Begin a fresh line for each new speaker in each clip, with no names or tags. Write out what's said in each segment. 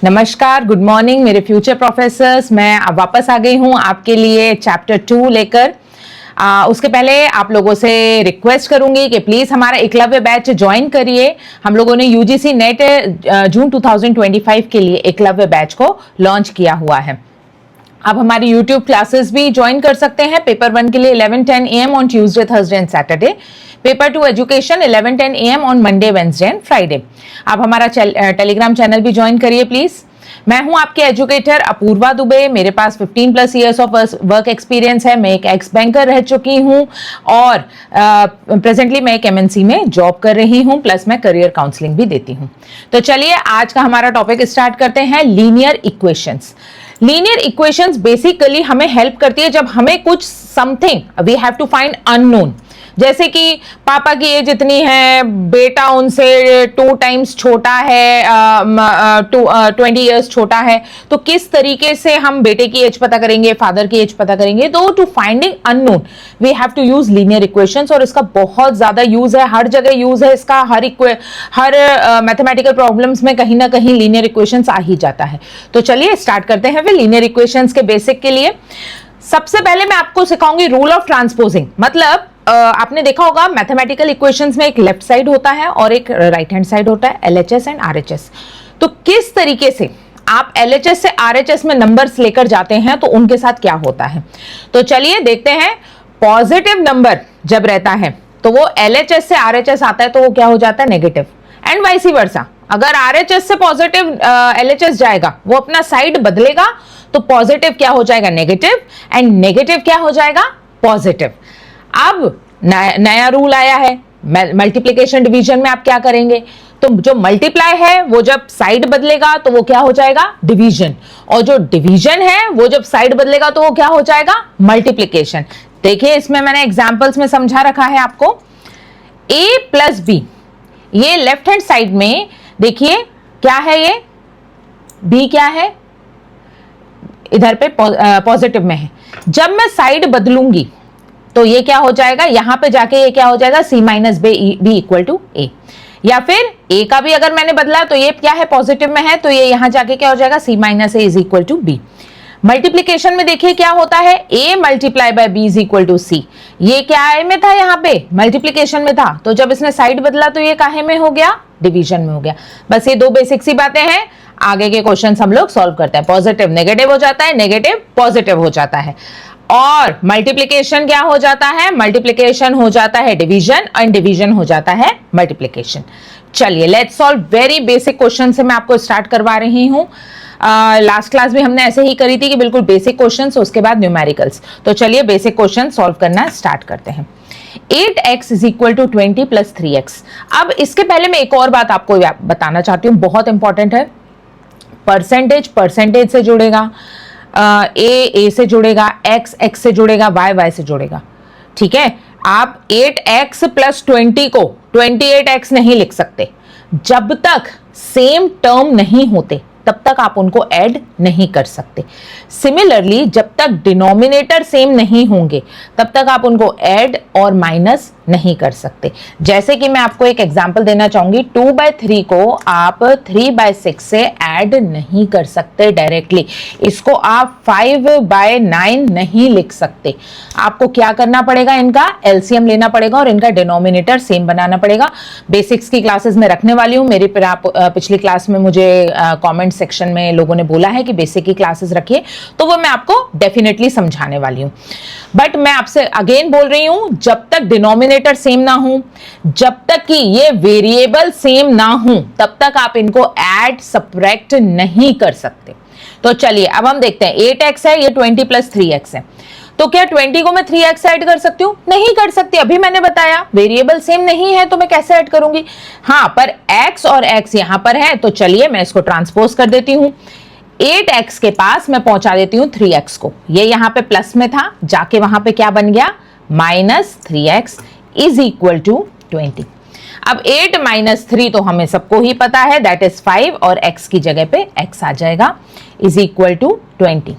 नमस्कार, good morning मेरे future professors. मैं अब वापस आ गई हूँ आपके लिए चैप्टर 2 लेकर। उसके पहले आप लोगों से रिक्वेस्ट करूंगी कि प्लीज हमारा एकलव्य बैच ज्वाइन करिए। हम लोगों ने यूजीसी नेट जून 2025 के लिए एकलव्य बैच को लॉन्च किया हुआ है। आप हमारी YouTube क्लासेस भी ज्वाइन कर सकते हैं। पेपर 1 के लिए 11:10 AM on Tuesday, Thursday and Saturday. Paper 2 education 11:10 AM on Monday, Wednesday and Friday. आप हमारा टेलीग्राम चैनल भी ज्वाइन करिए प्लीज। मैं हूं आपके एजुकेटर अपूर्वा दुबे। मेरे पास 15+ ईयर्स ऑफ वर्क एक्सपीरियंस है। मैं एक एक्स बैंकर रह चुकी हूं और प्रेजेंटली मैं एक MNC में जॉब कर रही हूं, प्लस मैं करियर काउंसलिंग भी देती हूं। तो चलिए आज का हमारा टॉपिक स्टार्ट करते हैं। Linear equations. Linear equations basically हमें हेल्प करती है जब हमें कुछ something we have to find unknown. जैसे कि पापा की एज इतनी है, बेटा उनसे 2 टाइम्स छोटा है, 20 इयर्स छोटा है, तो किस तरीके से हम बेटे की एज पता करेंगे, फादर की एज पता करेंगे। तो to finding unknown we have to use linear equations, और इसका बहुत ज्यादा यूज है, हर जगह यूज है इसका। हर मैथमेटिकल प्रॉब्लम्स में कहीं ना कहीं लीनियर इक्वेशंस आ ही जाता है। तो चलिए स्टार्ट करते हैं फिर लीनियर इक्वेशंस के बेसिक के लिए। सबसे पहले मैं आपको सिखाऊंगी रूल ऑफ ट्रांसपोजिंग। मतलब आपने देखा होगा मैथमेटिकल इक्वेशंस में एक लेफ्ट साइड होता है और एक राइट हैंड साइड होता है, LHS एंड RHS। तो किस तरीके से आप LHS से RHS में नंबर्स लेकर जाते हैं तो उनके साथ क्या होता है। तो चलिए देखते हैं। पॉजिटिव नंबर जब रहता है तो वो LHS से RHS आता है तो वो क्या हो जाता है, नेगेटिव, एंड वाइस वर्सा। अगर RHS से पॉजिटिव LHS जाएगा, वो अपना साइड बदलेगा तो पॉजिटिव क्या हो जाएगा, नेगेटिव, एंड नेगेटिव क्या हो जाएगा, पॉजिटिव। अब नया रूल आया है मल्टीप्लिकेशन डिवीजन में। आप क्या करेंगे, तो जो मल्टीप्लाई है वो जब साइड बदलेगा तो वो क्या हो जाएगा, डिवीजन, और जो डिवीजन है वो जब साइड बदलेगा तो वो क्या हो जाएगा, मल्टीप्लिकेशन। देखिए इसमें मैंने एग्जांपल्स में समझा रखा है आपको। A + B, ये लेफ्ट हैंड साइड में देखिए क्या है, ये B क्या है, इधर पे पॉजिटिव में है। जब मैं साइड बदलूंगी तो ये क्या हो जाएगा, यहां पे जाके ये क्या हो जाएगा, C - B = A। या फिर A का भी अगर मैंने बदला तो ये क्या है, पॉजिटिव में है, तो ये यहां जाके क्या हो जाएगा, C - A = B। मल्टीप्लीकेशन में देखिए क्या होता है, A × B = C। ये क्या में था, यहाँ पे मल्टीप्लीकेशन में था, तो जब इसने साइड बदला तो ये काहे में हो गया, डिवीजन में हो गया। बस ये 2 बेसिक सी बातें हैं। आगे के क्वेश्चन हम लोग सॉल्व करते हैं। पॉजिटिव नेगेटिव हो जाता है, नेगेटिव पॉजिटिव हो जाता है, और मल्टीप्लिकेशन क्या हो जाता है, मल्टीप्लिकेशन हो जाता है डिवीजन, एंड डिवीजन हो जाता है मल्टीप्लिकेशन। चलिए let's solve very basic question से मैं आपको स्टार्ट करवा रही हूं। लास्ट क्लास भी हमने ऐसे ही करी थी कि बिल्कुल बेसिक क्वेश्चंस, उसके बाद न्यूमेरिकल्स। तो चलिए बेसिक क्वेश्चन सॉल्व करना स्टार्ट करते हैं। 8x = 20 + 3x। अब इसके पहले मैं एक और बात आपको बताना चाहती हूँ, बहुत इंपॉर्टेंट है। परसेंटेज से जुड़ेगा, A से जुड़ेगा, X से जुड़ेगा, Y से जुड़ेगा। ठीक है, आप 8x + 20 को 28x नहीं लिख सकते। जब तक सेम टर्म नहीं होते तब तक आप उनको ऐड नहीं कर सकते। सिमिलरली जब तक डिनोमिनेटर सेम नहीं होंगे तब तक आप उनको ऐड और माइनस नहीं कर सकते। जैसे कि मैं आपको एक एग्जांपल देना चाहूंगी, 2/3 को आप 3/6 से ऐड नहीं कर सकते डायरेक्टली। इसको आप 5/9 नहीं लिख सकते। आपको क्या करना पड़ेगा, इनका LCM लेना पड़ेगा और इनका डिनोमिनेटर सेम बनाना पड़ेगा। बेसिक्स की क्लासेस में रखने वाली हूँ। मेरी पिछली क्लास में मुझे कमेंट सेक्शन में लोगों ने बोला है कि बेसिक की क्लासेस रखिए, तो वो मैं आपको डेफिनेटली समझाने वाली हूँ। बट मैं आपसे अगेन बोल रही हूं, जब तक डिनोमिनेटर सेम ना हो, जब तक कि ये वेरिएबल सेम ना हो, तब तक आप इनको ऐड सब्ट्रैक्ट नहीं कर सकते। तो चलिए अब हम देखते हैं। 8x है, ये 20 + 3x है, तो क्या 20 को मैं 3x ऐड कर सकती हूँ? नहीं कर सकती। अभी मैंने बताया वेरिएबल सेम नहीं है तो मैं कैसे ऐड करूंगी। हाँ, पर x और x यहां पर है, तो चलिए मैं इसको ट्रांसपोज कर देती हूँ। 8x के पास मैं पहुंचा देती हूँ 3x को। ये यहां पे प्लस में था, जाके वहां पे क्या बन गया, -3x = 20। अब 8 - 3 तो हमें सबको ही पता है, दैट इज 5, और x की जगह पे x आ जाएगा, = 20।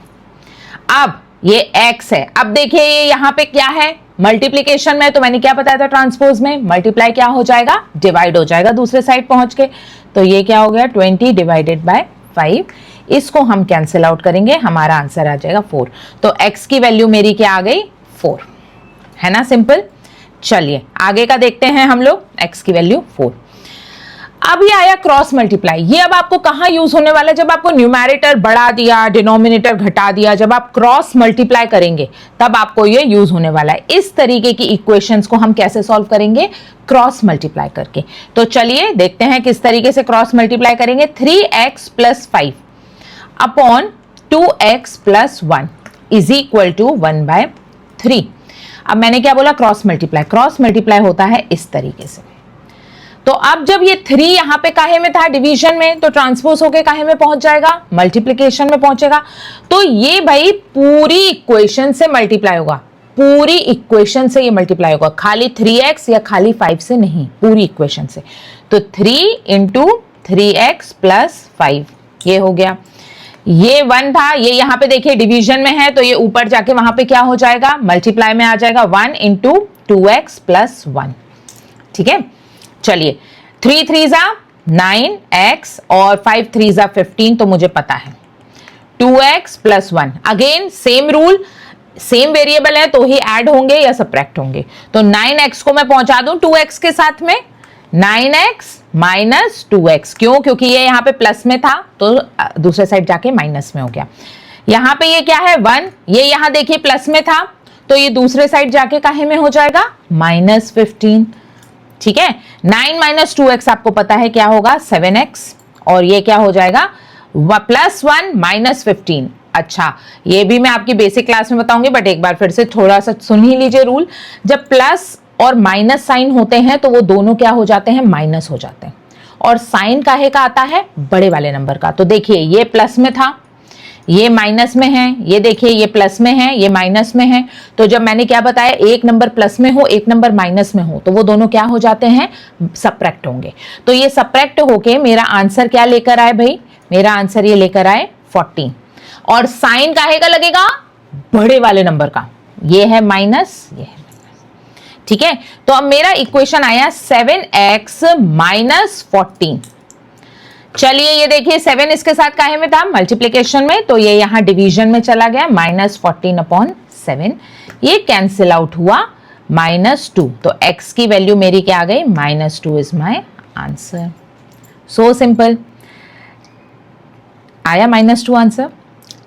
अब ये x है। अब देखिए ये यहां पे क्या है, मल्टीप्लीकेशन में, तो मैंने क्या बताया था, ट्रांसपोज में मल्टीप्लाई क्या हो जाएगा, डिवाइड हो जाएगा दूसरे साइड पहुंच के। तो ये क्या हो गया, 20 / 5, इसको हम कैंसिल आउट करेंगे, हमारा आंसर आ जाएगा 4। तो x की वैल्यू मेरी क्या आ गई? 4, है ना, सिंपल। चलिए आगे का देखते हैं हम लोग, x की वैल्यू 4। अब ये आया क्रॉस मल्टीप्लाई। ये अब आपको कहां यूज होने वाला है? जब आपको न्यूमैरेटर बढ़ा दिया, डिनोमिनेटर घटा दिया, जब आप क्रॉस मल्टीप्लाई करेंगे तब आपको ये यूज होने वाला है। इस तरीके की इक्वेशंस को हम कैसे सॉल्व करेंगे? क्रॉस मल्टीप्लाई करके। तो चलिए देखते हैं किस तरीके से क्रॉस मल्टीप्लाई करेंगे। 3x plus 5 upon 2x plus 1 is equal to 1/3। अब मैंने क्या बोला? Cross multiply. क्रॉस मल्टीप्लाई होता है इस तरीके से। तो अब जब ये 3 यहां पे काहे में था? डिवीजन में, तो ट्रांसपोज होके काहे में पहुंच जाएगा? मल्टीप्लिकेशन में पहुंचेगा। तो ये भाई पूरी इक्वेशन से मल्टीप्लाई होगा, पूरी इक्वेशन से ये मल्टीप्लाई होगा, खाली 3x या खाली 5 से नहीं, पूरी इक्वेशन से। तो 3 इंटू 3x प्लस 5 ये हो गया। ये 1 था, ये यहां पे देखिए डिवीजन में है, तो ये ऊपर जाके वहां पे क्या हो जाएगा? मल्टीप्लाई में आ जाएगा। 1 इंटू 2x प्लस 1। ठीक है, चलिए 3 3 जा 9x और 5 3 जा 15, तो मुझे पता है 2x plus 1। Again same rule, same variable है तो ही ऐड होंगे या सब्ट्रैक्ट होंगे। तो 9x को मैं पहुंचा दूं 2x के साथ में, 9x माइनस 2x। क्यों? क्योंकि ये यहां पे प्लस में था तो दूसरे साइड जाके माइनस में हो गया। यहां पे ये क्या है? 1, ये यहां देखिए प्लस में था तो ये दूसरे साइड जाके काहे में हो जाएगा? माइनस 15। ठीक है, 9 माइनस 2x आपको पता है क्या होगा? 7x। और ये क्या हो जाएगा? Plus 1 minus 15। अच्छा, ये भी मैं आपकी बेसिक क्लास में बताऊंगी, बट एक बार फिर से थोड़ा सा सुन ही लीजिए रूल। जब प्लस और माइनस साइन होते हैं तो वो दोनों क्या हो जाते हैं? माइनस हो जाते हैं। और साइन काहे का आता है? बड़े वाले नंबर का। तो देखिए ये प्लस में था, ये माइनस में है, ये देखिए ये प्लस में है, ये माइनस में है। तो जब मैंने क्या बताया? एक नंबर प्लस में हो, एक नंबर माइनस में हो, तो वो दोनों क्या हो जाते हैं? सब्ट्रैक्ट होंगे। तो ये सब्ट्रैक्ट होके मेरा आंसर क्या लेकर आए भाई? मेरा आंसर ये लेकर आए 14। और साइन काहे का लगेगा? बड़े वाले नंबर का। ये है माइनस, ये है। ठीक है, तो अब मेरा इक्वेशन आया 7x माइनस 14। चलिए ये देखिए 7 इसके साथ काहे में था? मल्टीप्लिकेशन में, तो ये यहां डिवीजन में चला गया। माइनस 14 अपॉन 7, ये कैंसिल आउट हुआ, -2। तो x की वैल्यू मेरी क्या आ गई? -2 is my answer. So simple, आया -2 आंसर।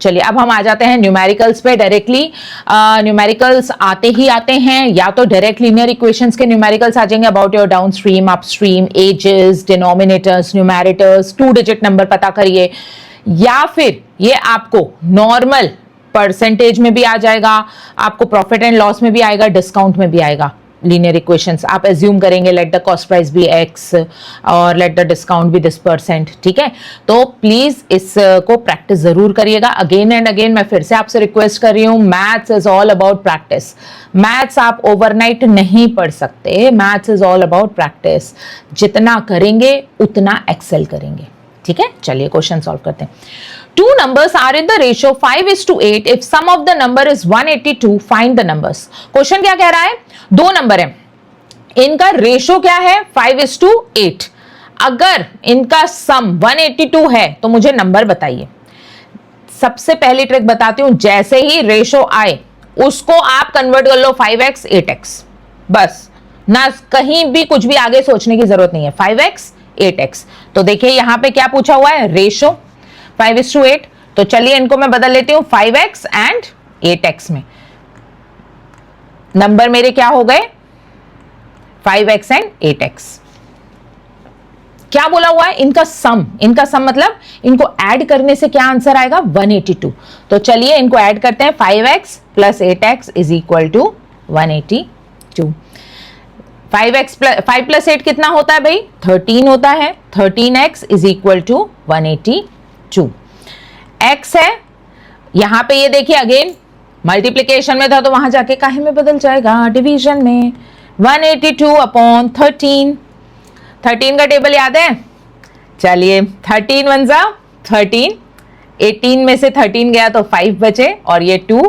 चलिए अब हम आ जाते हैं न्यूमेरिकल्स पे डायरेक्टली। न्यूमेरिकल्स आते ही आते हैं, या तो डायरेक्ट लीनियर इक्वेशंस के न्यूमेरिकल्स आ जाएंगे about your downstream, upstream, ages, denominators, numerators, 2 digit number पता करिए, या फिर ये आपको नॉर्मल परसेंटेज में भी आ जाएगा, आपको प्रॉफिट एंड लॉस में भी आएगा, डिस्काउंट में भी आएगा। लीनियर इक्वेशंस आप एज्यूम करेंगे let the cost price be x और let the discount be this %। ठीक है, तो प्लीज इसको प्रैक्टिस जरूर करिएगा। अगेन एंड अगेन मैं फिर से आपसे रिक्वेस्ट कर रही हूँ, maths is all about practice. Maths आप ओवरनाइट नहीं पढ़ सकते, maths is all about practice. जितना करेंगे उतना एक्सेल करेंगे। ठीक है, चलिए क्वेश्चन सॉल्व करते हैं। Two numbers are in the ratio 5:8. If sum of the number is 182, find the numbers. Question क्या कह रहा है? 2 नंबर है, इनका रेशो क्या है? 5:8। अगर इनका सम 182 है तो मुझे नंबर बताइए। सबसे पहली ट्रिक बताती हूं, जैसे ही रेशो आए उसको आप कन्वर्ट कर लो 5x 8x, बस ना कहीं भी कुछ भी आगे सोचने की जरूरत नहीं है। 5x 8x। तो देखिए यहां पे क्या पूछा हुआ है? रेशो 5:8। तो चलिए इनको मैं बदल लेती हूं 5x एंड 8x में। नंबर मेरे क्या हो गए? 5x and 8x। क्या बोला हुआ है? इनका सम। इनका सम मतलब इनको ऐड करने से क्या आंसर आएगा? 182। तो चलिए इनको ऐड करते हैं। 5x plus 8x is equal to 182। 5 प्लस 8 कितना होता है भाई? 13 होता है। 13x is equal to 182। x है, यहां पे ये देखिए अगेन मल्टीप्लिकेशन में था तो वहां जाके काहे में बदल जाएगा? डिवीजन में। 182 अपॉन 13। 13 का टेबल याद है? चलिए 13 1 जा 13, 18 में से 13 गया तो 5 बचे और ये 2,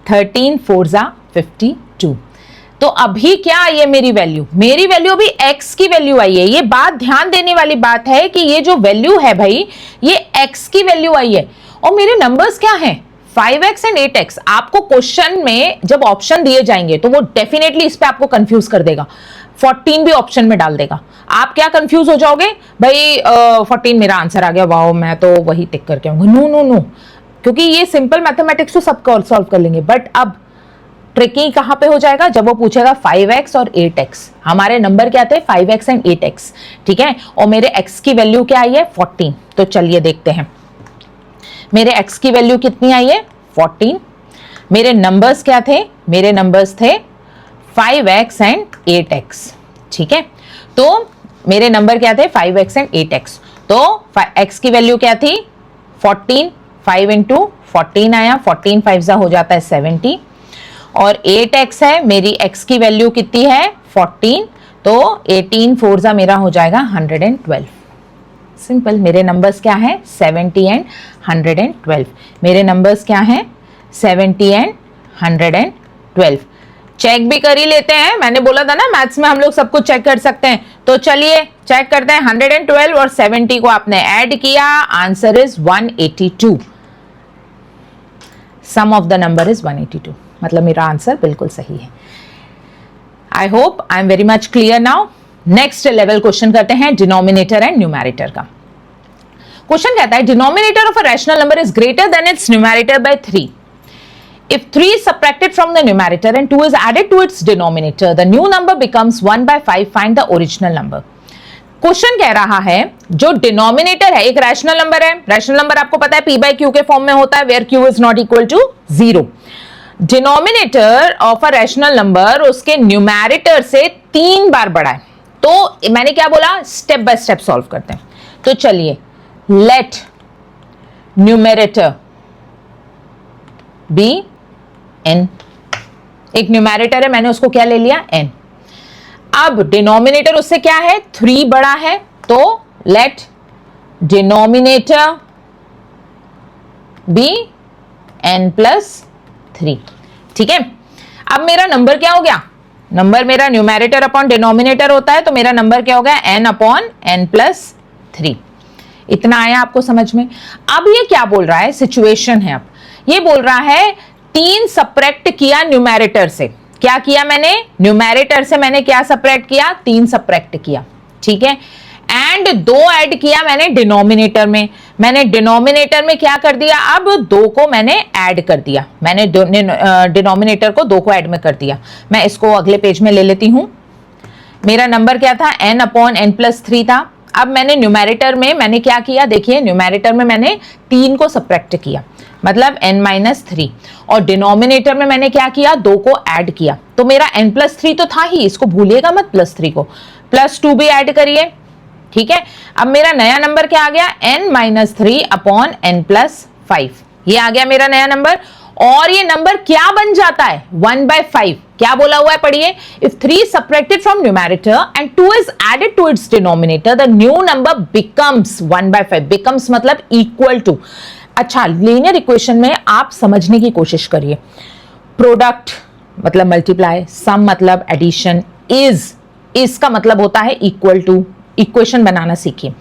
13 4 जा 52। तो अभी क्या आई है मेरी वैल्यू अभी x की वैल्यू आई है। ये बात ध्यान देने वाली बात है कि ये जो वैल्यू है भाई, ये x की वैल्यू आई है और मेरे नंबर्स क्या हैं, 5x एंड 8x। आपको क्वेश्चन में जब ऑप्शन दिए जाएंगे तो वो डेफिनेटली इस पे आपको कंफ्यूज कर देगा, 14 भी ऑप्शन में डाल देगा। आप क्या कंफ्यूज हो जाओगे भाई, 14 मेरा आंसर आ गया, वाओ मैं तो वही टिक करके आऊंगा। नो नो नो, क्योंकि ये सिंपल मैथमेटिक्स तो सब सॉल्व कर लेंगे, बट अब ट्रिकी कहां पे हो जाएगा, जब वो पूछेगा 5x और 8x। हमारे नंबर क्या थे, 5x एंड 8x, ठीक है, और मेरे x की वैल्यू क्या आई है, 14। तो चलिए देखते हैं मेरे x की वैल्यू कितनी आई है, 14। मेरे नंबर्स क्या थे, मेरे नंबर्स थे 5x एंड 8x, ठीक है। तो मेरे नंबर क्या थे, 5x एंड 8x। तो x की वैल्यू क्या थी, 14, 5 इंटू 14 आया, 14 5 हो जाता है 70, और 8x है, मेरी x की वैल्यू कितनी है, 14, तो 18 4 मेरा हो जाएगा 112। सिंपल, मेरे नंबर्स क्या हैं, 70 एंड 112। मेरे नंबर्स क्या हैं, 70 एंड 112। चेक भी कर ही लेते हैं, मैंने बोला था ना मैथ्स में हम लोग सब कुछ चेक कर सकते हैं। तो चलिए चेक करते हैं, 112 और 70 को आपने ऐड किया, answer is 182। Sum of the number is 182, मतलब मेरा आंसर बिल्कुल सही है। I hope I am very much clear now. Next level question करते हैं डिनोमिनेटर एंड न्यूमैरेटर का। क्वेश्चन कहता है denominator of a rational number is greater than its numerator by 3 if 3 is subtracted from the numerator and 2 is added to its denominator, the new number becomes 1/5. Find the original number. Question कह रहा है जो denominator है, एक rational number है, rational number आपको पता है p by q के फॉर्म में होता है, where q is not equal to 0। Denominator of a rational number उसके न्यूमैरेटर से 3 बार बड़ा है। तो मैंने क्या बोला, स्टेप बाय स्टेप सॉल्व करते हैं। तो चलिए, लेट न्यूमैरेटर बी n, एक न्यूमैरेटर है, मैंने उसको क्या ले लिया, n। अब डिनोमिनेटर उससे क्या है, 3 बड़ा है, तो let denominator be n plus 3, ठीक है। अब मेरा नंबर क्या हो गया, नंबर मेरा न्यूमैरेटर अपॉन डिनोमिनेटर होता है, तो मेरा नंबर क्या हो गया, n अपॉन n प्लस 3। इतना आया आपको समझ में। अब ये क्या बोल रहा है, सिचुएशन है, अब ये बोल रहा है 3 सब्ट्रैक्ट किया न्यूमैरेटर से। क्या किया मैंने, न्यूमैरेटर से मैंने क्या सब्ट्रैक्ट किया, 3 सब्ट्रैक्ट किया, ठीक है। एंड 2 ऐड किया मैंने डिनोमिनेटर में, मैंने डिनोमिनेटर में क्या कर दिया, अब 2 को मैंने ऐड कर दिया, मैंने डिनोमिनेटर को 2 को ऐड में कर दिया। मैं इसको अगले पेज में ले लेती हूं। मेरा नंबर क्या था, n अपॉन n प्लस 3 था। अब मैंने न्यूमैरेटर में मैंने क्या किया, देखिए न्यूमैरेटर में मैंने 3 को सब्ट्रैक्ट किया, मतलब n माइनस 3, और डिनोमिनेटर में मैंने क्या किया, 2 को ऐड किया। तो मेरा n प्लस 3 तो था ही, इसको भूलिएगा मत, प्लस 3 को, प्लस 2 भी ऐड करिए, ठीक है। अब मेरा नया नंबर क्या आ गया, n minus 3 upon n plus 5, ये आ गया मेरा नया नंबर। और ये नंबर क्या बन जाता है, 1/5। क्या बोला हुआ है, पढ़िए, if 3 is subtracted from numerator and 2 is added to its denominator, the new number becomes 1/5। becomes मतलब equal to। अच्छा, लीनियर इक्वेशन में आप समझने की कोशिश करिए, प्रोडक्ट मतलब मल्टीप्लाई, सम मतलब एडिशन, इज का मतलब होता है इक्वल टू। इक्वेशन बनाना सीखिए,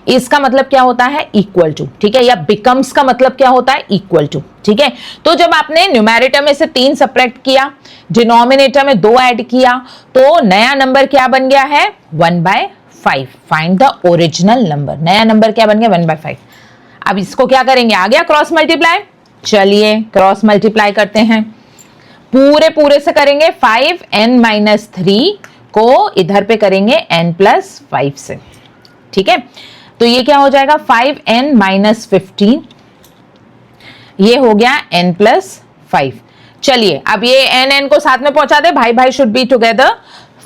इसका मतलब क्या होता है, इक्वल टू, ठीक है, या बिकम्स का मतलब क्या होता है, इक्वल टू, ठीक है। तो जब आपने न्यूमैरेटर में से 3 सब्ट्रैक्ट किया, डिनोमिनेटर में 2 ऐड किया, तो नया नंबर क्या बन गया है, 1/5। फाइंड द ओरिजिनल नंबर, नया नंबर क्या बन गया, 1/5। अब इसको क्या करेंगे, आ गया क्रॉस मल्टीप्लाई। चलिए क्रॉस मल्टीप्लाई करते हैं, पूरे से करेंगे, 5n माइनस 3 को इधर पे करेंगे n प्लस 5 से, ठीक है। तो ये क्या हो जाएगा, 5n माइनस 15, ये हो गया n प्लस 5। चलिए अब ये n को साथ में पहुंचा दे, भाई भाई should be together.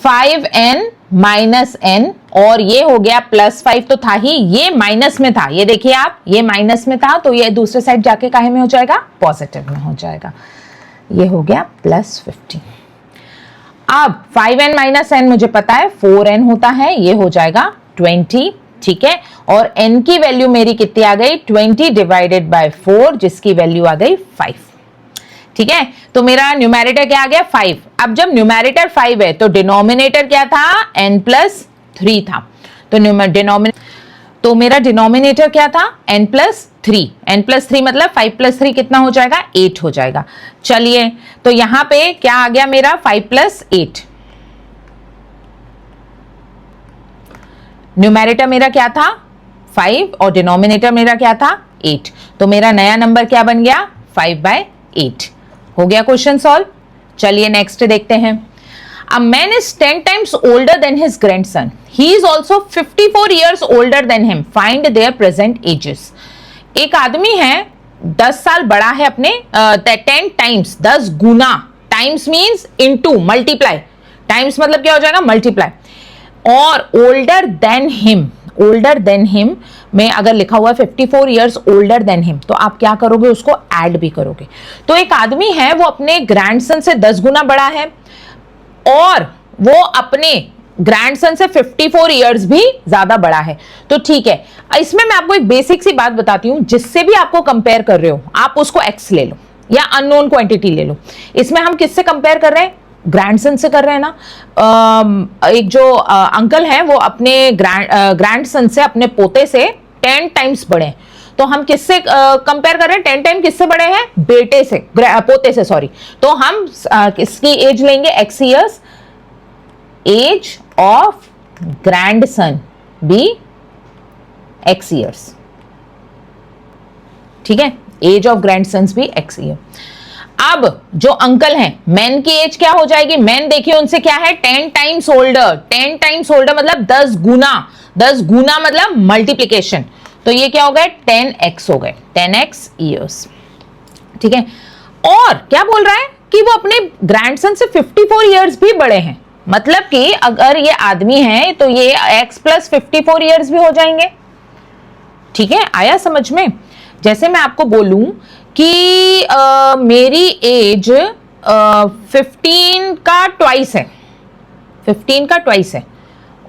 5n minus n, और ये हो गया प्लस 5 तो था ही, ये माइनस में था, ये देखिए आप, ये माइनस में था, तो ये दूसरे साइड जाके काहे में हो जाएगा, पॉजिटिव में हो जाएगा। ये हो गया प्लस 15। अब 5n माइनस n मुझे पता है 4n होता है, ये हो जाएगा 20, ठीक है। और n की वैल्यू मेरी कितनी आ गई, 20 डिवाइडेड बाय 4, जिसकी वैल्यू आ गई 5। ठीक है, तो मेरा न्यूमेरेटर क्या आ गया 5। अब जब न्यूमेरेटर 5 है तो डिनोमिनेटर क्या था n+3 था। तो मेरा डिनोमिनेटर क्या था n+3। n+3 मतलब 5+3 कितना हो जाएगा 8 हो जाएगा। चलिए तो यहां पे क्या आ गया मेरा 5+8। न्यूमेरेटर मेरा क्या था 5 और डिनोमिनेटर मेरा क्या था 8। तो मेरा नया नंबर क्या बन गया 5/8। हो गया क्वेश्चन सॉल्व। चलिए नेक्स्ट देखते हैं। A man is 10 times older than his grandson. He is also 54 years older than him. Find their present ages. एक आदमी है 10 साल बड़ा है अपने 10 टाइम्स 10 गुना। Times means into multiply. Times मतलब क्या हो जाएगा मल्टीप्लाई। और older than him, older than him में अगर लिखा हुआ है 54 ईयर्स ओल्डर देन हिम तो आप क्या करोगे उसको ऐड भी करोगे। तो एक आदमी है वो अपने ग्रैंडसन से 10 गुना बड़ा है और वो अपने ग्रैंडसन से 54 इयर्स भी ज्यादा बड़ा है। तो ठीक है, इसमें मैं आपको एक बेसिक सी बात बताती हूं, जिससे भी आपको कंपेयर कर रहे हो आप उसको एक्स ले लो या अननोन क्वांटिटी ले लो। इसमें हम किससे कंपेयर कर रहे हैं ग्रैंडसन से कर रहे हैं ना। एक जो अंकल हैं वो अपने ग्रैंडसन से अपने पोते से 10 टाइम्स बड़े हैं। तो हम किससे कंपेयर कर रहे हैं 10 टाइम किससे बड़े हैं बेटे से पोते से सॉरी। तो हम किसकी एज लेंगे x years. Age of grandson be x years. ठीक है, एज ऑफ ग्रैंडसन्स भी x ईयर। अब जो अंकल हैं मैन की एज क्या हो जाएगी। मैन देखिए उनसे क्या है 10 टाइम्स ओल्डर। 10 टाइम्स ओल्डर मतलब 10 गुना। 10 गुना मतलब मल्टीप्लीकेशन। तो ये क्या हो गए 10x हो गए 10x ईयर्स। ठीक है, और क्या बोल रहा है कि वो अपने ग्रैंडसन से 54 ईयर्स भी बड़े हैं। मतलब कि अगर ये आदमी है तो ये x + 54 ईयर्स भी हो जाएंगे। ठीक है, आया समझ में। जैसे मैं आपको बोलूं कि मेरी एज 15 का ट्वाइस है, 15 का ट्वाइस है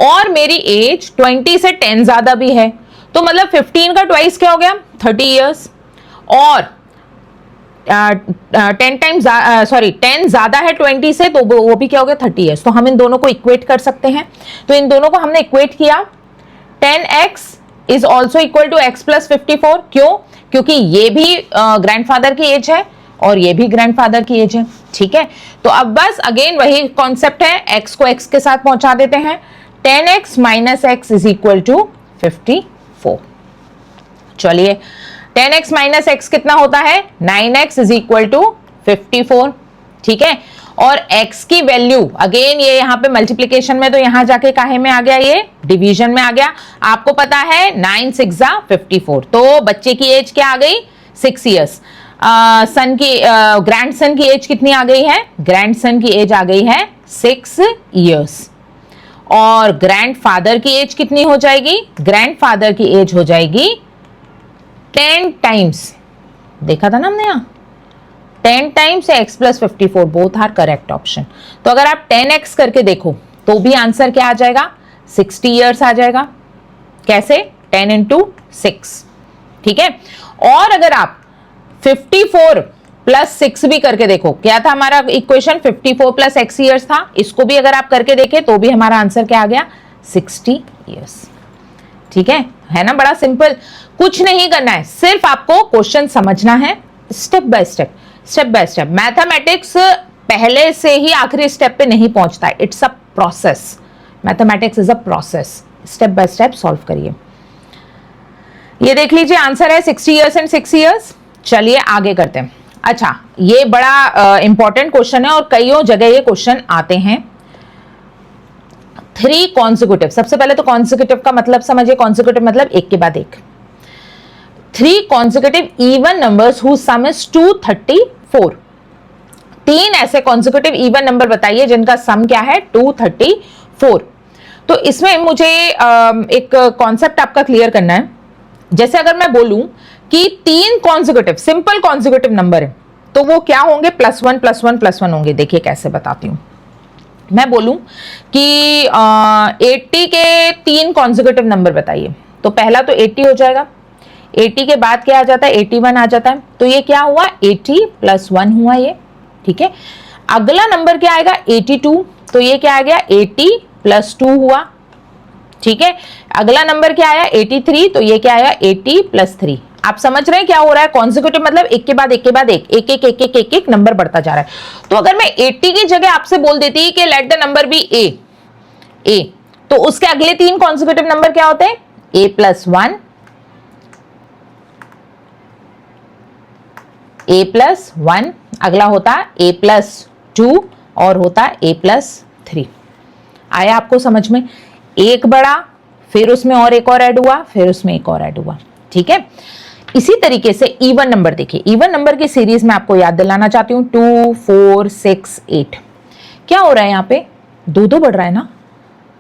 और मेरी एज 20 से 10 ज्यादा भी है। तो मतलब 15 का ट्वाइस क्या हो गया 30 इयर्स और 10 टाइम्स सॉरी 10 ज्यादा है 20 से तो वो भी क्या हो गया 30 इयर्स। तो हम इन दोनों को इक्वेट कर सकते हैं। तो इन दोनों को हमने इक्वेट किया 10x is also equal to x + 54। क्यों? क्योंकि ये भी ग्रैंडफादर की एज है और ये भी ग्रैंडफादर की एज है। ठीक है, तो अब बस अगेन वही कॉन्सेप्ट है, x को x के साथ पहुंचा देते हैं। 10x - x is equal to 54। चलिए 10x - x कितना होता है 9x इज इक्वल टू 54। ठीक है, और x की वैल्यू अगेन ये यहाँ पे मल्टीप्लीकेशन में तो यहां जाके काहे में आ गया ये डिवीजन में आ गया। आपको पता है 9 × 6 = 54। तो बच्चे की एज क्या आ गई 6 इयर्स। सन की ग्रैंडसन की एज कितनी आ गई है ग्रैंडसन की एज आ गई है 6 इयर्स। और ग्रैंडफादर की एज कितनी हो जाएगी ग्रैंडफादर की एज हो जाएगी 10 टाइम्स। देखा था ना हमने यहाँ 10 times x + 54 both are correct option. तो अगर आप 10x करके देखो तो भी आंसर क्या आ जाएगा 60 इयर्स आ जाएगा। कैसे 10 × 6। ठीक है, और अगर आप 54 + 6 भी करके देखो क्या था हमारा इक्वेशन 54 + x इयर्स था। इसको भी अगर आप करके देखें तो भी हमारा आंसर क्या आ गया 60 इयर्स। ठीक है ना, बड़ा सिंपल, कुछ नहीं करना है, सिर्फ आपको क्वेश्चन समझना है step by step. Step by step mathematics पहले से ही आखिरी स्टेप पे नहीं पहुंचता है, it's a process. Mathematics is a process, step by step solve करिए। ये देख लीजिए आंसर है 60 इयर्स एंड 6 इयर्स। चलिए आगे करते हैं। अच्छा, ये बड़ा इंपॉर्टेंट क्वेश्चन है और कईयों जगह ये क्वेश्चन आते हैं। 3 कॉन्सिक्यूटिव, सबसे पहले तो कॉन्सिक्यूटिव का मतलब समझिए। कॉन्सिक्यूटिव मतलब एक के बाद एक। 3 consecutive even numbers whose sum is 234। 3 ऐसे consecutive even नंबर बताइए जिनका सम क्या है 234। तो इसमें मुझे एक कॉन्सेप्ट आपका क्लियर करना है। जैसे अगर मैं बोलूं कि 3 consecutive सिंपल consecutive नंबर है तो वो क्या होंगे +1 +1 +1 होंगे। देखिए कैसे बताती हूं। मैं बोलूं कि 80 के 3 consecutive नंबर बताइए तो पहला तो 80 हो जाएगा। 80 के बाद क्या आ जाता है, 81 आ जाता है। तो ये क्या हुआ, 80 + 1 हुआ ये, ठीक है। अगला नंबर क्या आएगा, 82, तो ये क्या आ गया, 80 + 2 हुआ, ठीक है। अगला नंबर क्या आया, 83, तो ये क्या आया, 80 + 3। आप समझ रहे हैं क्या हो रहा है, कॉन्जिक्यूटिव मतलब एक के बाद एक के बाद एक एक एक एक एक एक एक नंबर बढ़ता जा रहा है। तो अगर मैं 80 की जगह आपसे बोल देती कि लेट द नंबर बी ए, तो उसके अगले 3 कॉन्जिक्यूटिव नंबर क्या होते हैं, a + 1, a + 1, अगला होता a + 2 और होता a + 3। आया आपको समझ में, एक बड़ा, फिर उसमें और एक और ऐड हुआ, फिर उसमें एक और ऐड हुआ, ठीक है। इसी तरीके से इवन नंबर देखिए, इवन नंबर की सीरीज में आपको याद दिलाना चाहती हूं, 2, 4, 6, 8। क्या हो रहा है यहाँ पे, 2 बढ़ रहा है ना,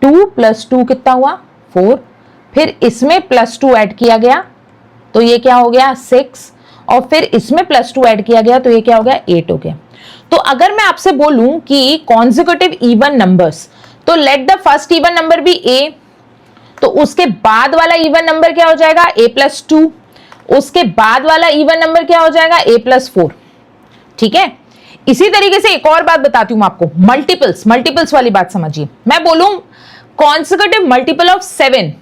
2 + 2 कितना हुआ, 4, फिर इसमें +2 ऐड किया गया तो ये क्या हो गया, 6, और फिर इसमें +2 ऐड किया गया तो ये क्या हो गया, 8 हो गया। तो अगर मैं आपसे बोलूं कि कॉन्जिक्यूटिव इवन नंबर्स, तो let the first even number be a, तो उसके बाद वाला इवन नंबर क्या हो जाएगा, a + 2, उसके बाद वाला इवन नंबर क्या हो जाएगा, a + 4, ठीक है। इसी तरीके से एक और बात बताती हूं आपको, मल्टीपल्स वाली बात समझिए। मैं बोलूं कॉन्जिक्यूटिव मल्टीपल ऑफ 7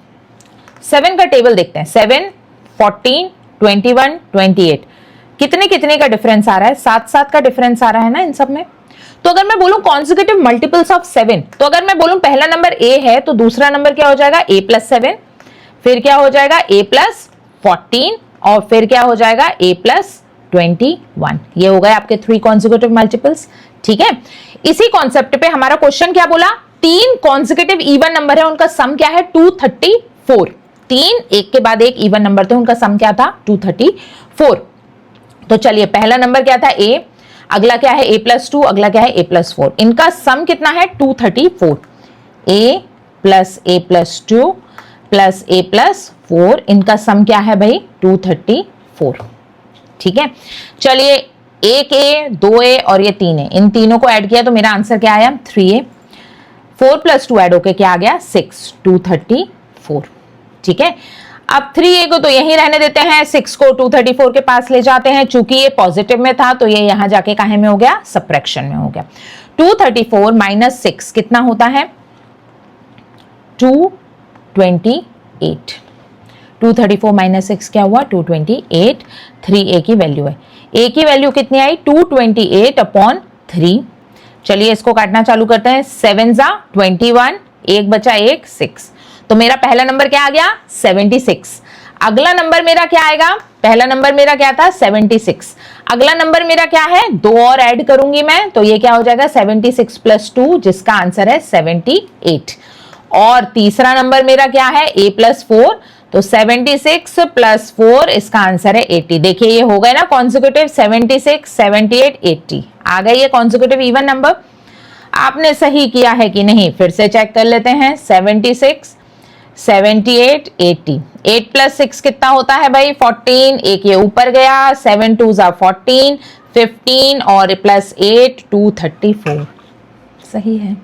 का टेबल देखते हैं, 7, 14, 21, 28, कितने कितने का डिफरेंस आ रहा है, 7 का डिफरेंस आ रहा है ना इन सब में। तो अगर मैं बोलूं कॉन्जिक्यूटिव मल्टीपल्स ऑफ 7, तो अगर मैं बोलूं पहला नंबर a है तो दूसरा नंबर क्या हो जाएगा, a + 7, फिर क्या हो जाएगा, a + 14, और फिर क्या हो जाएगा, a + 21। ये हो गए आपके 3 कॉन्जिक्यूटिव मल्टीपल्स, ठीक है। इसी कॉन्सेप्ट पे हमारा क्वेश्चन क्या बोला, 3 कॉन्जिक्यूटिव इवन नंबर है, उनका सम क्या है, 234। 3 एक के बाद एक इवन नंबर थे, उनका सम क्या था, 234। तो चलिए पहला नंबर क्या था, a, अगला क्या है, a + 2, अगला क्या है, a + 4, इनका सम कितना है, 234। a + a + 2 + a + 4, इनका सम क्या है भाई, 234, ठीक है। चलिए 1a, 2a और ये 3a, इन तीनों को ऐड किया तो मेरा आंसर क्या आया, 3a। 4 + 2 ऐड होके क्या आ गया, 6, 234, ठीक है। अब 3a को तो यहीं रहने देते हैं, 6 को 234 के पास ले जाते हैं, चूंकि ये पॉजिटिव में था तो ये यहां जाके काहे में हो गया, सब्ट्रैक्शन में हो गया। 234 - 6 कितना होता है, 228। 234 - 6 क्या हुआ, 228। 3a की वैल्यू है, a की वैल्यू कितनी आई, 228/3। चलिए इसको काटना चालू करते हैं, 7 × 21, एक बचा 1, 6, तो मेरा पहला नंबर क्या आ गया, 76। अगला नंबर मेरा क्या आएगा, पहला नंबर मेरा क्या था, 76, अगला नंबर मेरा क्या है, 2 और ऐड करूंगी मैं तो ये क्या हो जाएगा, 76 + 2, जिसका आंसर है 78। और तीसरा नंबर मेरा क्या है, a + 4, तो 76 + 4, इसका आंसर है 80। देखिए ये हो गए ना कॉन्जिक्यूटिव, 76, 78, 80 आ गए ये कॉन्जिक्यूटिव इवन नंबर। आपने सही किया है कि नहीं फिर से चेक कर लेते हैं, 76, 78, 80, 8 + 6 कितना होता है भाई, 14, एक ये ऊपर गया, 7 × 2 = 14, 15 और +8 234, सही है।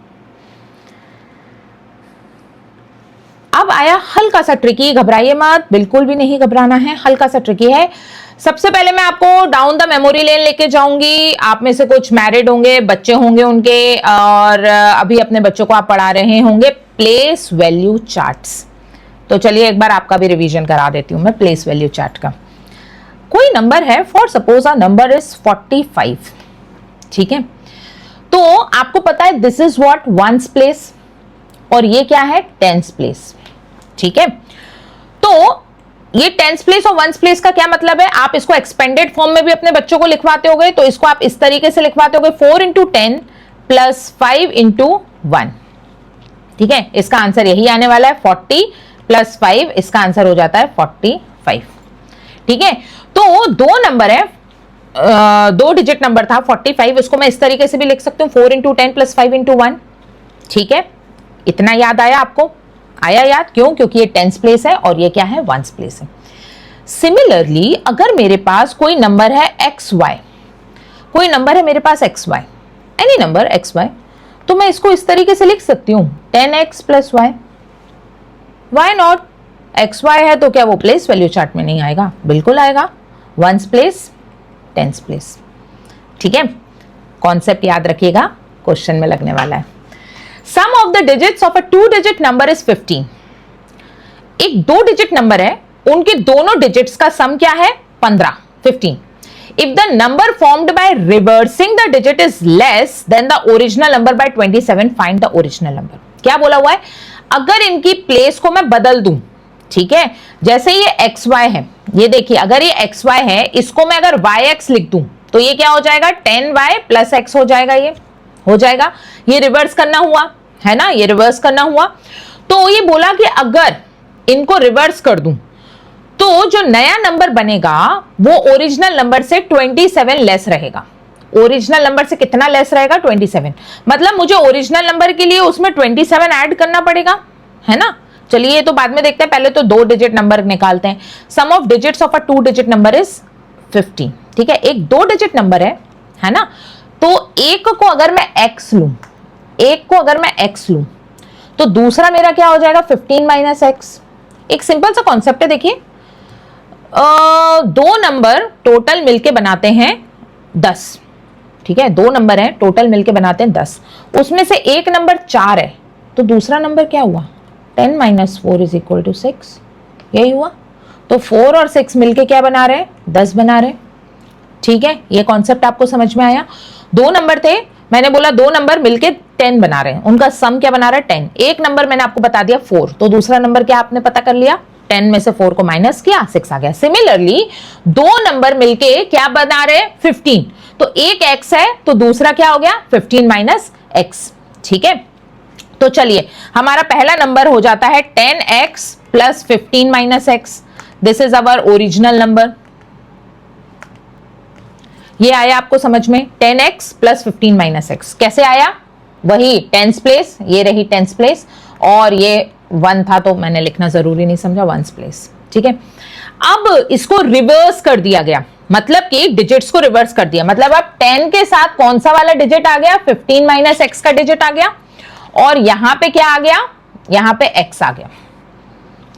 अब आया हल्का सा ट्रिकी, घबराइए मत, बिल्कुल भी नहीं घबराना है, हल्का सा ट्रिकी है। सबसे पहले मैं आपको डाउन द मेमोरी लेन लेके जाऊंगी। आप में से कुछ मैरिड होंगे, बच्चे होंगे उनके, और अभी अपने बच्चों को आप पढ़ा रहे होंगे प्लेस वैल्यू चार्ट्स। तो चलिए एक बार आपका भी रिवीजन करा देती हूं मैं प्लेस वैल्यू चार्ट का। कोई नंबर है, for suppose a number is 45, ठीक है। तो आपको पता है this is what, ones place, और ये क्या है, टेंस प्लेस, ठीक है। तो ये टेंस प्लेस और वंस प्लेस का क्या मतलब है, आप इसको एक्सपेंडेड फॉर्म में भी अपने बच्चों को लिखवाते होगे, तो इसको आप इस तरीके से लिखवाते होगे, 4 × 10 + 5 × 1, ठीक है। इसका आंसर यही आने वाला है, 40 + 5, इसका आंसर हो जाता है 45, ठीक है। तो दो नंबर है, 2 डिजिट नंबर था 45, इसको मैं इस तरीके से भी लिख सकती हूँ, 4 × 10 + 5 × 1, ठीक है। इतना याद आया आपको, आया याद, क्यों, क्योंकि ये टेंस प्लेस है और ये क्या है, वंस प्लेस है। सिमिलरली अगर मेरे पास कोई नंबर है XY, कोई नंबर है मेरे पास XY, एनी नंबर XY, तो मैं इसको इस तरीके से लिख सकती हूं, 10x + y, why not, XY है तो क्या वो प्लेस वैल्यू चार्ट में नहीं आएगा? बिल्कुल आएगा, वंस प्लेस, टेंस प्लेस। ठीक है, कॉन्सेप्ट याद रखिएगा, क्वेश्चन में लगने वाला है। Sum of the digits of a 2 digit number is 15। एक 2 डिजिट नंबर है, उनके दोनों डिजिट्स का सम क्या है? 15, 15। If the number formed by reversing the digit is less than the original number by 27, find the original number। क्या बोला हुआ है? अगर इनकी प्लेस को मैं बदल दूं, ठीक है, जैसे ये XY है, ये देखिए, अगर ये XY है, इसको मैं अगर YX लिख दूं तो ये क्या हो जाएगा? 10Y प्लस X हो जाएगा, ये हो जाएगा। ये रिवर्स करना हुआ है ना, ये रिवर्स करना हुआ। तो ये बोला कि अगर इनको रिवर्स कर दूं तो जो नया नंबर बनेगा वो ओरिजिनल नंबर से 27 लेस रहेगा। ओरिजिनल नंबर से कितना लेस रहेगा? 27। मतलब मुझे ओरिजिनल नंबर के लिए उसमें 27 ऐड करना पड़ेगा, है ना। चलिए ये तो बाद में देखते हैं, पहले तो 2 डिजिट नंबर निकालते हैं। Sum of digits of a 2 digit number is 15। ठीक है, एक 2 डिजिट नंबर है ना। तो एक को अगर मैं x लूं, एक को अगर मैं x लूं तो दूसरा मेरा क्या हो जाएगा? 15 माइनस एक्स। एक सिंपल सा कॉन्सेप्ट है, देखिए, 2 नंबर टोटल मिलके बनाते हैं 10। ठीक है, 2 नंबर है टोटल मिलके बनाते हैं 10, उसमें से एक नंबर 4 है, तो दूसरा नंबर क्या हुआ? 10 माइनस 4 इज इक्वल टू 6, यही हुआ। तो 4 और 6 मिलके क्या बना रहे? 10 बना रहे। ठीक है, ये कॉन्सेप्ट आपको समझ में आया। 2 नंबर थे, मैंने बोला 2 नंबर मिलके 10 बना रहे हैं, उनका सम क्या बना रहा है? 10। एक नंबर मैंने आपको बता दिया 4, तो दूसरा नंबर क्या आपने पता कर लिया? 10 में से 4 को माइनस किया, 6 आ गया। सिमिलरली 2 नंबर मिलके क्या बना रहे? 15। तो एक x है तो दूसरा क्या हो गया? 15 माइनस x। ठीक है, तो चलिए हमारा पहला नंबर हो जाता है 10x plus 15 minus x। This is our original number. ये आया आपको समझ में? 10x प्लस 15 माइनस x कैसे आया? वही टेंस प्लेस, ये रही टेंस प्लेस, और ये 1 था तो मैंने लिखना जरूरी नहीं समझा, वंस प्लेस। ठीक है, अब इसको रिवर्स कर दिया गया, मतलब कि डिजिट्स को रिवर्स कर दिया। मतलब अब 10 के साथ कौन सा वाला डिजिट आ गया? 15 माइनस एक्स का डिजिट आ गया, और यहां पे क्या आ गया? यहां पे x आ गया।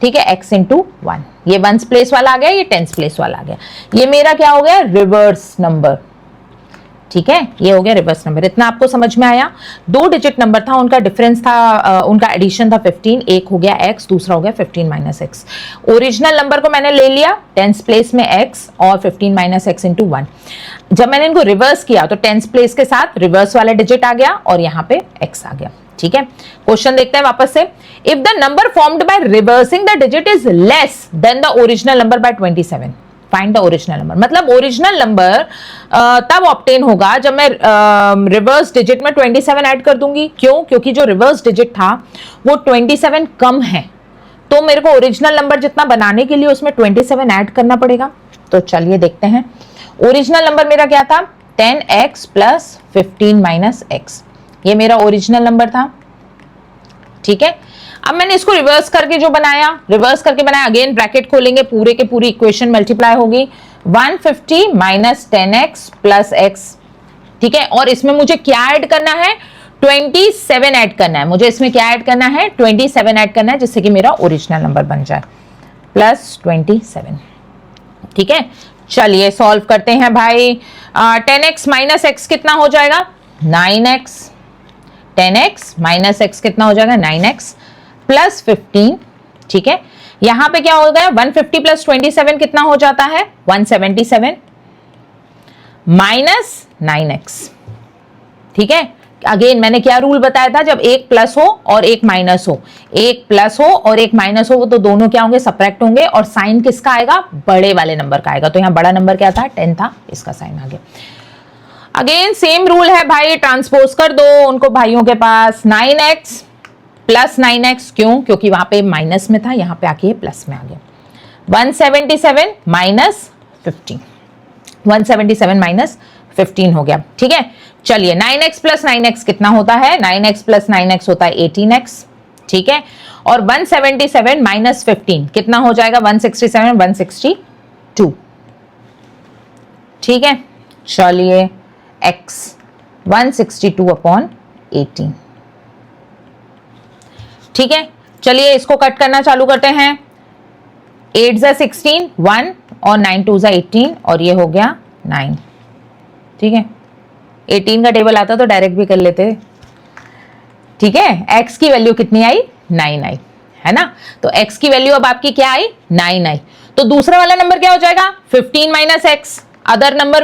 ठीक है, x इंटू 1, ये वंस प्लेस वाला आ गया, ये टेंस प्लेस वाला आ गया। ये मेरा क्या हो गया? Reverse number. ठीक है, ये हो गया रिवर्स नंबर। इतना आपको समझ में आया? 2 डिजिट नंबर था, उनका डिफरेंस था, उनका एडिशन था 15। एक हो गया x, दूसरा हो गया 15 माइनस एक्स। ओरिजिनल नंबर को मैंने ले लिया टेंस प्लेस में x और 15 माइनस एक्स इंटू 1। जब मैंने इनको रिवर्स किया तो टेंस प्लेस के साथ रिवर्स वाला डिजिट आ गया और यहाँ पे x आ गया। ठीक है, क्वेश्चन देखते हैं वापस से। If the number formed by reversing the digit is less than the original number by 27, find the original number. मतलब ओरिजिनल नंबर तब ऑब्टेन होगा जब मैं रिवर्स डिजिट में 27 ऐड कर दूंगी। क्यों? क्योंकि जो रिवर्स डिजिट था वो 27 कम है, तो मेरे को ओरिजिनल नंबर जितना बनाने के लिए उसमें 27 ऐड करना पड़ेगा। तो चलिए देखते हैं। ओरिजिनल नंबर मेरा क्या था? 10x प्लस 15 माइनस एक्स, ये मेरा ओरिजिनल नंबर था। ठीक है, अब मैंने इसको रिवर्स करके जो बनाया, रिवर्स करके बनाया, अगेन ब्रैकेट खोलेंगे, पूरे के पूरी इक्वेशन मल्टीप्लाई होगी। 150 माइनस 10x प्लस x। ठीक है, और इसमें मुझे क्या ऐड करना है? 27 ऐड करना है। मुझे इसमें क्या ऐड करना है? 27 ऐड करना है, जिससे कि मेरा ओरिजिनल नंबर बन जाए प्लस 27। ठीक है, चलिए सॉल्व करते हैं भाई। 10x माइनस एक्स कितना हो जाएगा? 9x। 10x माइनस एक्स कितना हो जाएगा? 9x plus 15। ठीक है, यहां पे क्या हो गया? 150 प्लस 27 कितना हो जाता है? 177 माइनस 9x। ठीक है, अगेन मैंने क्या रूल बताया था? जब एक प्लस हो और एक माइनस हो, एक प्लस हो और एक माइनस हो, तो दोनों क्या होंगे? सबट्रैक्ट होंगे, और साइन किसका आएगा? बड़े वाले नंबर का आएगा। तो यहां बड़ा नंबर क्या था? 10 था, इसका साइन आ गया। अगेन सेम रूल है भाई, ट्रांसपोज कर दो उनको भाइयों के पास। 9x प्लस 9x, क्यों? क्योंकि वहां पे माइनस में था, यहां पे आके प्लस में आ गया। 177 माइनस 15, 177 माइनस 15 हो गया। ठीक है, चलिए 9x प्लस 9x कितना होता है? 9x प्लस 9x होता है 18x। ठीक है, और 177 माइनस 15 कितना हो जाएगा? 167, 162। ठीक है, चलिए x 162 अपॉन 18। ठीक है, चलिए इसको कट करना चालू करते हैं। 8 जा 16 1 और 9 2 जा 18 और ये हो गया 9। ठीक है, 18 का टेबल आता तो डायरेक्ट भी कर लेते। ठीक है, x की वैल्यू कितनी आई? 9 आई, है ना। तो x की वैल्यू अब आपकी क्या आई? 9 आई। तो दूसरा वाला नंबर क्या हो जाएगा? 15 minus x. Other number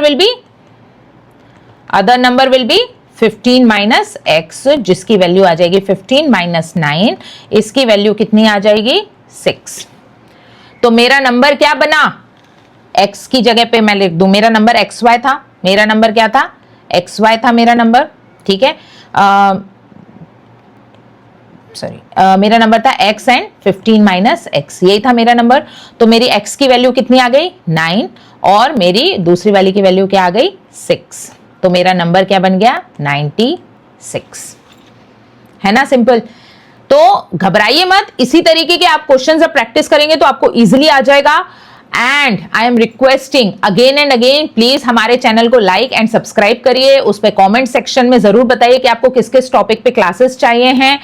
will be 15 minus x, जिसकी वैल्यू आ जाएगी 15 माइनस 9, इसकी वैल्यू कितनी आ जाएगी? 6। तो मेरा नंबर क्या बना? x की जगह पे मैं लिख दूं, मेरा नंबर xy था। मेरा नंबर क्या था? xy था मेरा नंबर। ठीक है, मेरा नंबर था x एंड 15 माइनस एक्स, यही था मेरा नंबर। तो मेरी x की वैल्यू कितनी आ गई? 9 और मेरी दूसरी वाली की वैल्यू क्या आ गई? 6। तो मेरा नंबर क्या बन गया? 96, है ना। सिंपल। तो घबराइए मत, इसी तरीके के आप क्वेश्चन जब प्रैक्टिस करेंगे तो आपको इजिली आ जाएगा। And I am requesting again and again, please हमारे चैनल को लाइक एंड सब्सक्राइब करिए। उस पे कमेंट सेक्शन में जरूर बताइए कि आपको किस किस टॉपिक पे क्लासेस चाहिए हैं।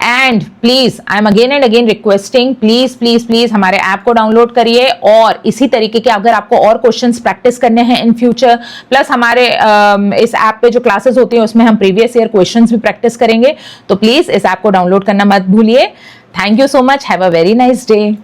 And please I am again and again requesting, please please please हमारे ऐप को डाउनलोड करिए। और इसी तरीके के अगर आपको और क्वेश्चंस प्रैक्टिस करने हैं इन फ्यूचर, प्लस हमारे इस ऐप पे जो क्लासेस होती हैं उसमें हम प्रीवियस ईयर क्वेश्चंस भी प्रैक्टिस करेंगे। तो प्लीज इस ऐप को डाउनलोड करना मत भूलिए। Thank you so much, have a very nice day.